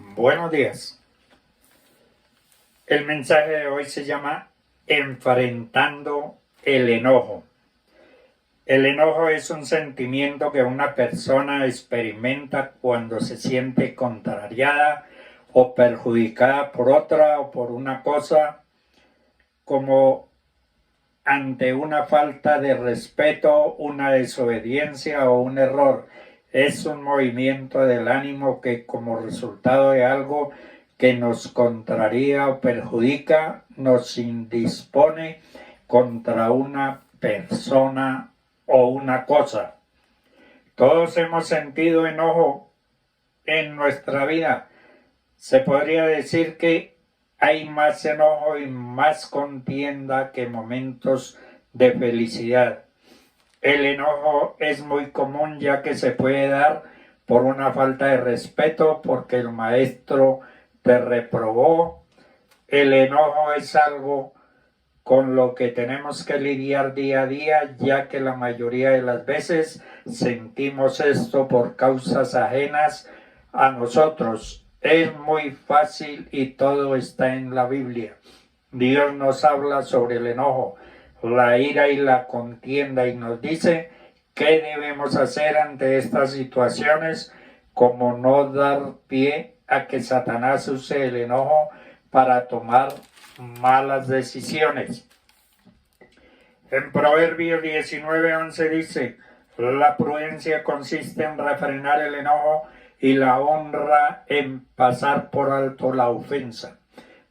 Buenos días. El mensaje de hoy se llama Enfrentando el enojo. El enojo es un sentimiento que una persona experimenta cuando se siente contrariada o perjudicada por otra o por una cosa, como ante una falta de respeto, una desobediencia o un error. Es un movimiento del ánimo que, como resultado de algo que nos contraría o perjudica, nos indispone contra una persona o una cosa. Todos hemos sentido enojo en nuestra vida. Se podría decir que hay más enojo y más contienda que momentos de felicidad. El enojo es muy común, ya que se puede dar por una falta de respeto, porque el maestro te reprobó. El enojo es algo con lo que tenemos que lidiar día a día, ya que la mayoría de las veces sentimos esto por causas ajenas a nosotros. Es muy fácil y todo está en la Biblia. Dios nos habla sobre el enojo, la ira y la contienda, y nos dice qué debemos hacer ante estas situaciones, como no dar pie a que Satanás use el enojo para tomar malas decisiones. En Proverbios 19:11 dice: la prudencia consiste en refrenar el enojo y la honra en pasar por alto la ofensa.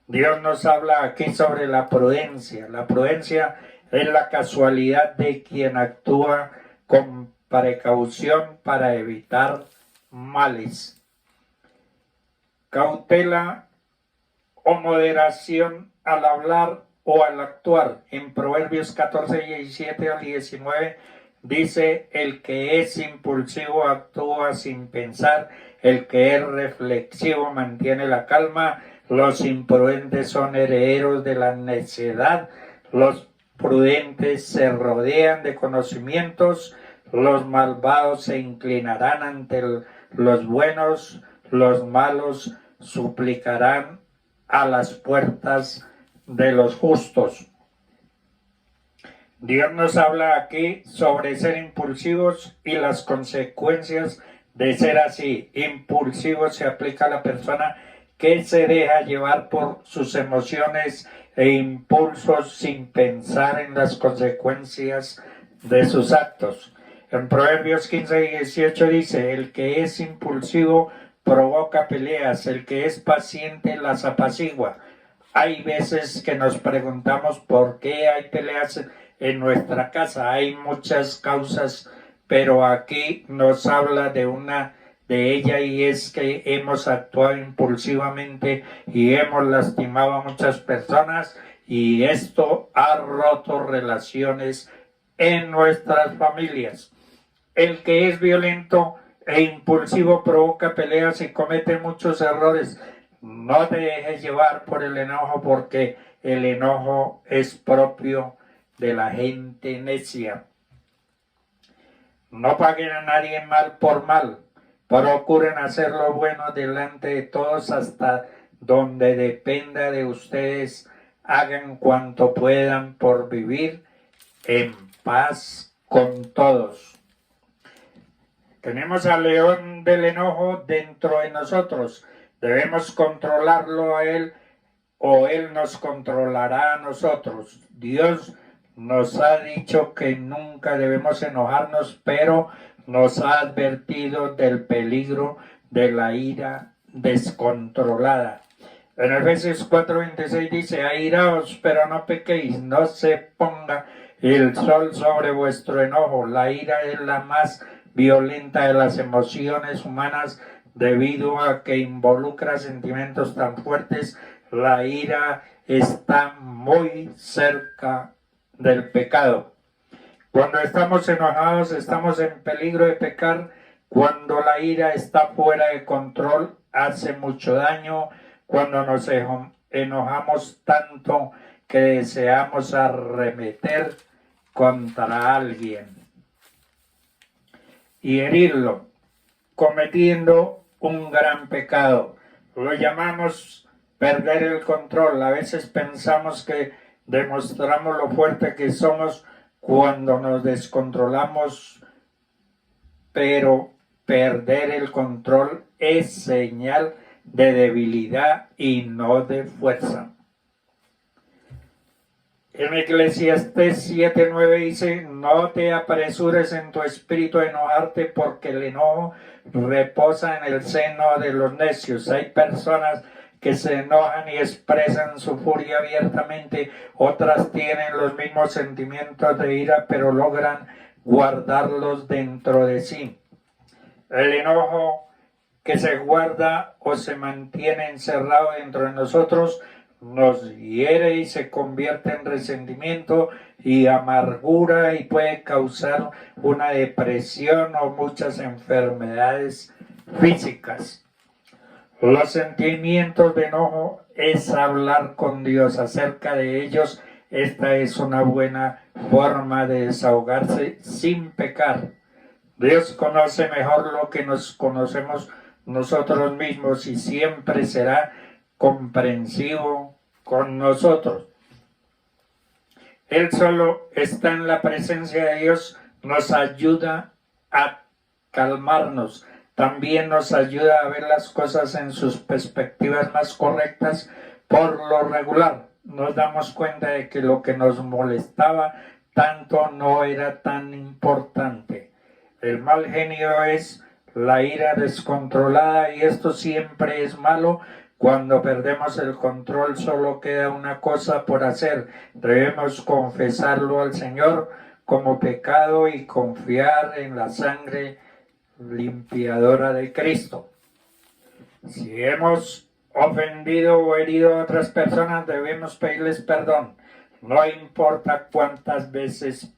Dios nos habla aquí sobre la prudencia. La prudencia es la casualidad de quien actúa con precaución para evitar males. Cautela o moderación al hablar o al actuar. En Proverbios 14:17 al 19 dice: el que es impulsivo actúa sin pensar, el que es reflexivo mantiene la calma. Los imprudentes son herederos de la necedad, los prudentes se rodean de conocimientos, los malvados se inclinarán ante los buenos, los malos suplicarán a las puertas de los justos. Dios nos habla aquí sobre ser impulsivos y las consecuencias de ser así. Impulsivo se aplica a la persona que se deja llevar por sus emociones e impulsos sin pensar en las consecuencias de sus actos. En Proverbios 15:18 dice: el que es impulsivo provoca peleas, el que es paciente las apacigua. Hay veces que nos preguntamos por qué hay peleas en nuestra casa. Hay muchas causas, pero aquí nos habla de una de ella, y es que hemos actuado impulsivamente y hemos lastimado a muchas personas, y esto ha roto relaciones en nuestras familias. El que es violento e impulsivo provoca peleas y comete muchos errores. No te dejes llevar por el enojo, porque el enojo es propio de la gente necia. No paguen a nadie mal por mal. Procuren hacer lo bueno delante de todos, hasta donde dependa de ustedes. Hagan cuanto puedan por vivir en paz con todos. Tenemos al león del enojo dentro de nosotros. Debemos controlarlo a él, o él nos controlará a nosotros. Dios nos ha dicho que nunca debemos enojarnos, pero nos ha advertido del peligro de la ira descontrolada. En Efesios 4:26 dice: airaos, pero no pequéis, no se ponga el sol sobre vuestro enojo. La ira es la más violenta de las emociones humanas, debido a que involucra sentimientos tan fuertes. La ira está muy cerca del pecado. Cuando estamos enojados, estamos en peligro de pecar. Cuando la ira está fuera de control, hace mucho daño. Cuando nos enojamos tanto que deseamos arremeter contra alguien y herirlo, cometiendo un gran pecado. Lo llamamos perder el control. A veces pensamos que demostramos lo fuerte que somos cuando nos descontrolamos, pero perder el control es señal de debilidad y no de fuerza. En Eclesiastés 7:9 dice: no te apresures en tu espíritu a enojarte, porque el enojo reposa en el seno de los necios. Hay personas que se enojan y expresan su furia abiertamente, otras tienen los mismos sentimientos de ira, pero logran guardarlos dentro de sí. El enojo que se guarda o se mantiene encerrado dentro de nosotros nos hiere y se convierte en resentimiento y amargura y puede causar una depresión o muchas enfermedades físicas. Los sentimientos de enojo es hablar con Dios acerca de ellos. Esta es una buena forma de desahogarse sin pecar. Dios conoce mejor lo que nos conocemos nosotros mismos y siempre será comprensivo con nosotros. Él solo está en la presencia de Dios, nos ayuda a calmarnos, también nos ayuda a ver las cosas en sus perspectivas más correctas. Por lo regular, nos damos cuenta de que lo que nos molestaba tanto no era tan importante. El mal genio es la ira descontrolada y esto siempre es malo. Cuando perdemos el control solo queda una cosa por hacer. Debemos confesarlo al Señor como pecado y confiar en la sangre limpiadora de Cristo. Si hemos ofendido o herido a otras personas, debemos pedirles perdón. No importa cuántas veces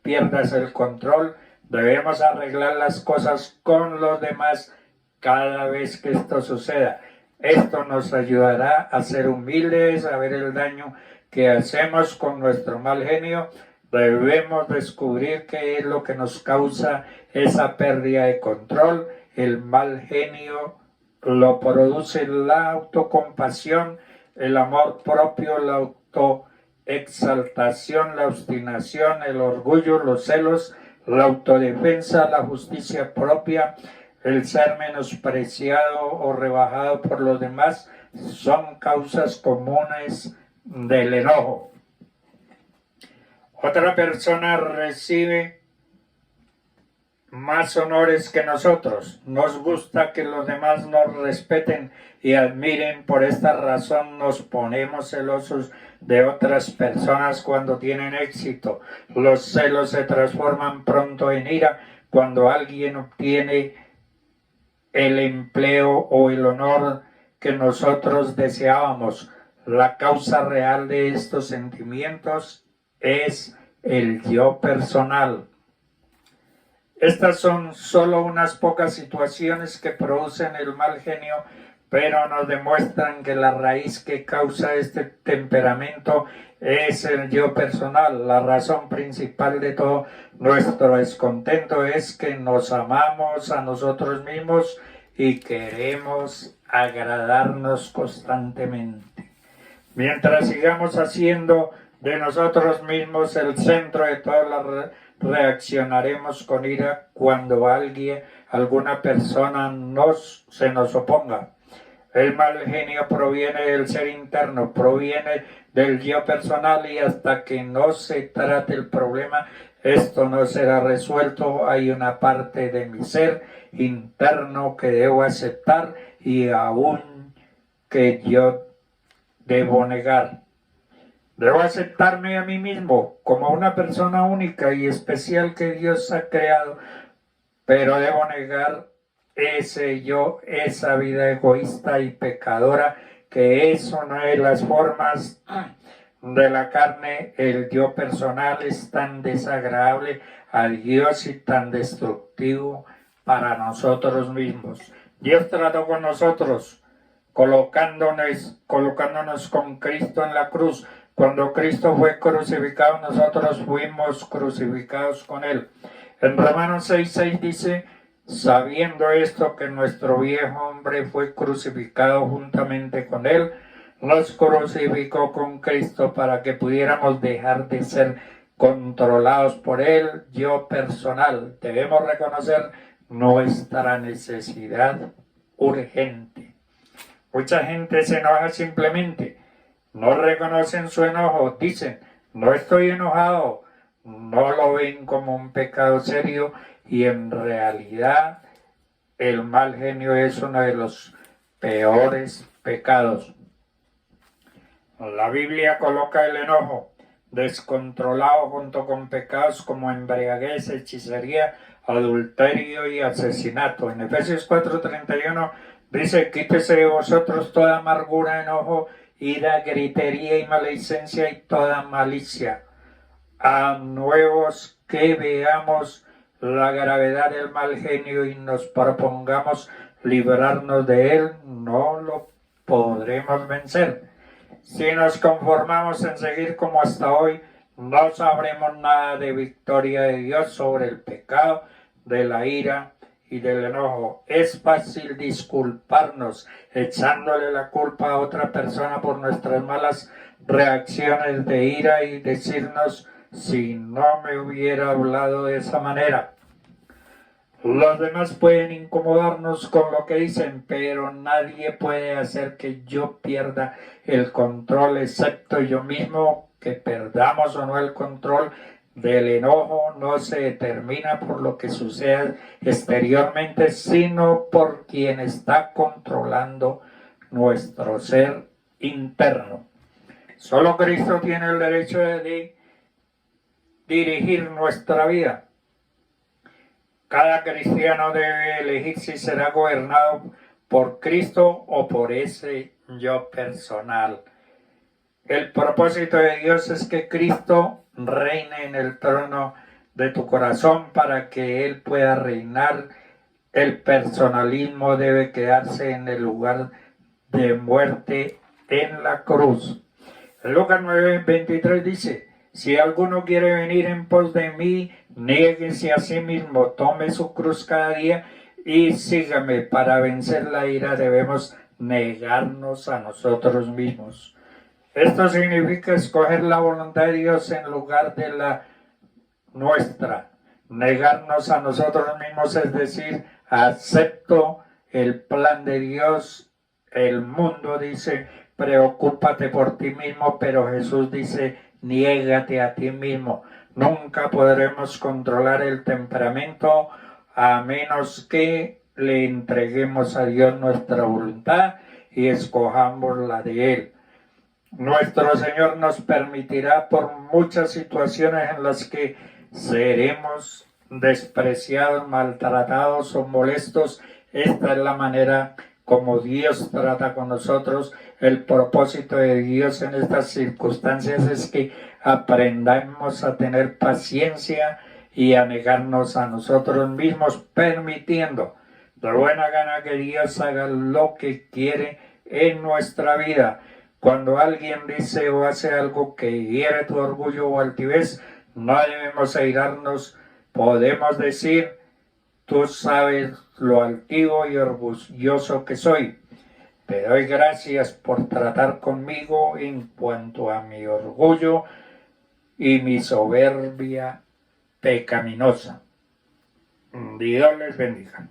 pierdas el control, debemos arreglar las cosas con los demás cada vez que esto suceda. Esto nos ayudará a ser humildes, a ver el daño que hacemos con nuestro mal genio. Debemos descubrir qué es lo que nos causa esa pérdida de control. El mal genio lo produce la autocompasión, el amor propio, la autoexaltación, la obstinación, el orgullo, los celos, la autodefensa, la justicia propia, el ser menospreciado o rebajado por los demás. Son causas comunes del enojo. Otra persona recibe más honores que nosotros. Nos gusta que los demás nos respeten y admiren. Por esta razón nos ponemos celosos de otras personas cuando tienen éxito. Los celos se transforman pronto en ira cuando alguien obtiene el empleo o el honor que nosotros deseábamos. La causa real de estos sentimientos es el yo personal. Estas son solo unas pocas situaciones que producen el mal genio, pero nos demuestran que la raíz que causa este temperamento es el yo personal. La razón principal de todo nuestro descontento es que nos amamos a nosotros mismos y queremos agradarnos constantemente. Mientras sigamos haciendo de nosotros mismos el centro de todo, reaccionaremos con ira cuando alguna persona se nos oponga. El mal genio proviene del ser interno, proviene del yo personal, y hasta que no se trate el problema, esto no será resuelto. Hay una parte de mi ser interno que debo aceptar y aún que yo debo negar. Debo aceptarme a mí mismo como una persona única y especial que Dios ha creado, pero debo negar ese yo, esa vida egoísta y pecadora, que es una de las formas de la carne. El yo personal es tan desagradable a Dios y tan destructivo para nosotros mismos. Dios trató con nosotros colocándonos con Cristo en la cruz. Cuando Cristo fue crucificado, nosotros fuimos crucificados con Él. En Romanos 6:6 dice: sabiendo esto que nuestro viejo hombre fue crucificado juntamente con él, nos crucificó con Cristo para que pudiéramos dejar de ser controlados por él. Yo personal, debemos reconocer nuestra necesidad urgente. Mucha gente se enoja simplemente, no reconocen su enojo, dicen, no estoy enojado, no lo ven como un pecado serio y en realidad el mal genio es uno de los peores pecados. La Biblia coloca el enojo descontrolado junto con pecados como embriaguez, hechicería, adulterio y asesinato. En Efesios 4:31 dice, quítese de vosotros toda amargura, enojo, ira, gritería y maledicencia y toda malicia. A nuevos que veamos la gravedad del mal genio y nos propongamos librarnos de él, no lo podremos vencer. Si nos conformamos en seguir como hasta hoy, no sabremos nada de victoria de Dios sobre el pecado, de la ira y del enojo. Es fácil disculparnos echándole la culpa a otra persona por nuestras malas reacciones de ira y decirnos, si no me hubiera hablado de esa manera. Los demás pueden incomodarnos con lo que dicen, pero nadie puede hacer que yo pierda el control, excepto yo mismo. Que perdamos o no el control del enojo no se determina por lo que sucede exteriormente, sino por quien está controlando nuestro ser interno. Solo Cristo tiene el derecho de dirigir nuestra vida. Cada cristiano debe elegir si será gobernado por Cristo o por ese yo personal. El propósito de Dios es que Cristo reine en el trono de tu corazón para que Él pueda reinar. El personalismo debe quedarse en el lugar de muerte en la cruz. Lucas 9:23 dice, si alguno quiere venir en pos de mí, niéguese a sí mismo, tome su cruz cada día y sígame. Para vencer la ira debemos negarnos a nosotros mismos. Esto significa escoger la voluntad de Dios en lugar de la nuestra. Negarnos a nosotros mismos, es decir, acepto el plan de Dios. El mundo dice, preocúpate por ti mismo, pero Jesús dice, niégate a ti mismo. Nunca podremos controlar el temperamento a menos que le entreguemos a Dios nuestra voluntad y escojamos la de Él. Nuestro Señor nos permitirá por muchas situaciones en las que seremos despreciados, maltratados o molestos. Esta es la manera como Dios trata con nosotros. El propósito de Dios en estas circunstancias es que aprendamos a tener paciencia y a negarnos a nosotros mismos, permitiendo de buena gana que Dios haga lo que quiere en nuestra vida. Cuando alguien dice o hace algo que hiere tu orgullo o altivez, no debemos airarnos. Podemos decir, tú sabes lo altivo y orgulloso que soy. Te doy gracias por tratar conmigo en cuanto a mi orgullo y mi soberbia pecaminosa. Dios les bendiga.